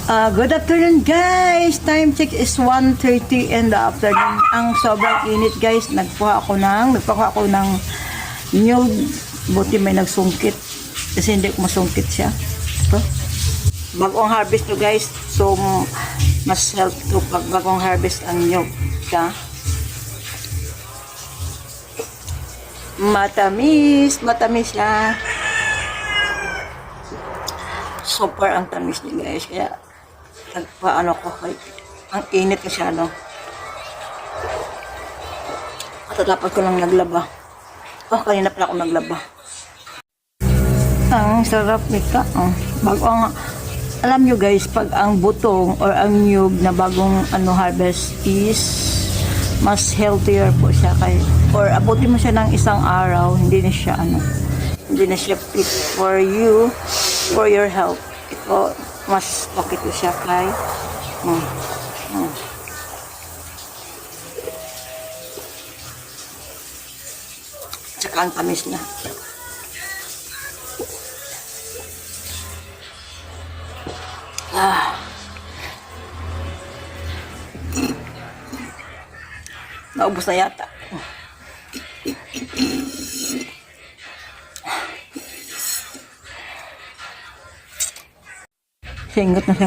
Good afternoon guys. Time check is 1:30 in the afternoon. Ang sobrang init guys. Nagpakuha ako ng nyug. Buti may nagsungkit. Kasi hindi ko masungkit siya. Ito. Bagong harvest to guys. So mas help to pag bagong harvest ang nyug. Siya. Matamis siya. Super ang tamis niya guys. Kaya nagpaano ko kay ang init kasi ano. Katatapos ko lang naglaba. Kanina pala ako naglaba. Ang sarap nito. Bago ang alam nyo guys, pag ang butong or ang nyug na bagong harvest is mas healthier po siya kay or abutin mo siya ng isang araw, hindi na siya fit for you, for your health. Ito mas okay to siya kay tsaka ang tamis niya. Naubos na yata. Singot na.